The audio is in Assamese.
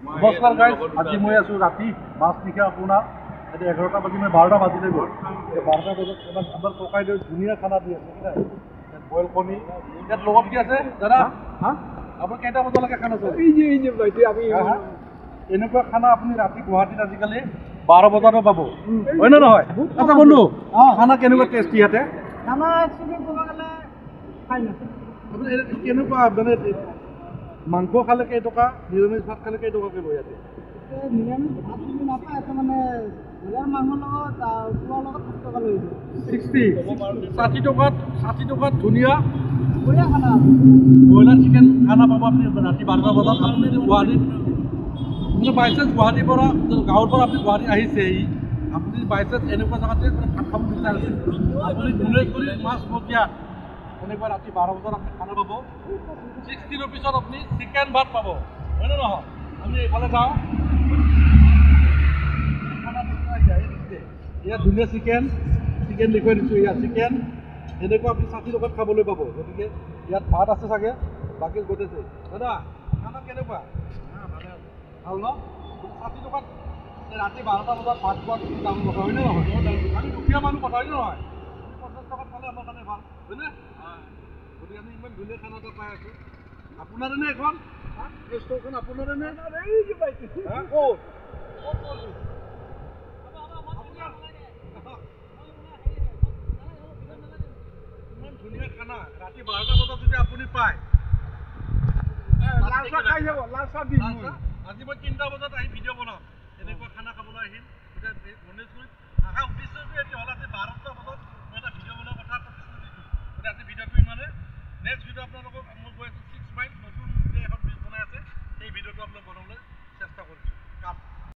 নমস্কাৰ গাইজ, আজি মই আছোঁ ৰাতি মাছ নিশা আপোনাৰ এতিয়া 11টা বাজি মই 12টা বাজিলে গ'ল। 12টা বজাত আমাৰ ককাইদেউ ধুনীয়া খানা দি আছে ইয়াত বইল কণী। ইয়াত লগত কি আছে দাদা? আপুনি কেইটা বজালৈকে খানা চলে? এনেকুৱা খানা আপুনি ৰাতি গুৱাহাটীত আজিকালি 12 বজাতো পাব, হয় নে নহয়? আচ্ছা বন্ধু, খানা কেনেকুৱা টেষ্টি ইয়াতে? খানা একচুৱেলি ক'ব গ'লে খাই নাছিল আপুনি কেনেকুৱা মানে মাংস খালে কেইটকা, নিৰামিষ ভাত খালে কেইটকাকৈ লয় ইয়াতে? নিৰামিষ ভাত যদি নাপায় মানে ব্ৰইলাৰ মাংসৰ লগত পোলাৰ লগত 60 টকা লৈ 60 টকাত ধুনীয়া বঢ়িয়া খানা ব্ৰইলাৰ চিকেন খানা পাব আপুনি ৰাতি 12টা বজাত। আপুনি গুৱাহাটীত মানে বাইচান্স গুৱাহাটীৰ পৰা গাঁৱৰ পৰা আপুনি গুৱাহাটী আহিছেহি, আপুনি বাইচান্স এনেকুৱা জেগাতে ভাত খাব বিচাৰিছে, আপুনি ধুনীয়াকৈ মাছ মতিয়া এনেকুৱা ৰাতি 12 বজাত আপুনি খানা পাব। 60 ৰুপিছত আপুনি চিকেন ভাত পাব, হয় নে নহয়? আমি এইফালে যাওঁ, ইয়াত ধুনীয়া চিকেন দেখুৱাই দিছোঁ। ইয়াত চিকেন এনেকুৱা আপুনি 60 টকাত খাবলৈ পাব। গতিকে ইয়াত ভাত আছে চাগে, বাকী গোটেইছে। দাদা খানা কেনেকুৱা? ভাল ন? 60 টকাত ৰাতি 12টা বজাত ভাত খোৱা কিছু দাম কথা, হয়নে নহয়? আমি দুখীয়া মানুহ কথা, হয়নে নহয়? 50 টকাত পালে আমাৰ কাৰণে ভাল, হয়নে? গতিকে আমি ইমান ধুনীয়া খানা এটা পাই আছোঁ। আপোনাৰে নে এখন? এই ষ্ট'ৰখন আপোনাৰে নে? ইমান ধুনীয়া খানা ৰাতি 12টা বজাত যদি আপুনি পায়, আজি মই 3টা বজাত আহি ভিডিঅ' বনাম, এনেকুৱা খানা খাবলৈ আহিম। গতিকে গণেশগুৰিত অহা উদ্দেশ্যটো এতিয়া হ'ল আজি 12টা বজাত মই এটা ভিডিঅ' বনোৱাৰ কথা প্ৰতিশ্ৰুতি দিছোঁ। গতিকে আজি ভিডিঅ'টো ইমানে। নেক্সট ভিডিঅ' আপোনালোকক মই গৈ আছোঁ 6 মাইল নতুন এখন ব্ৰিজ বনাই আছে, সেই ভিডিঅ'টো আপোনালোক বনাবলৈ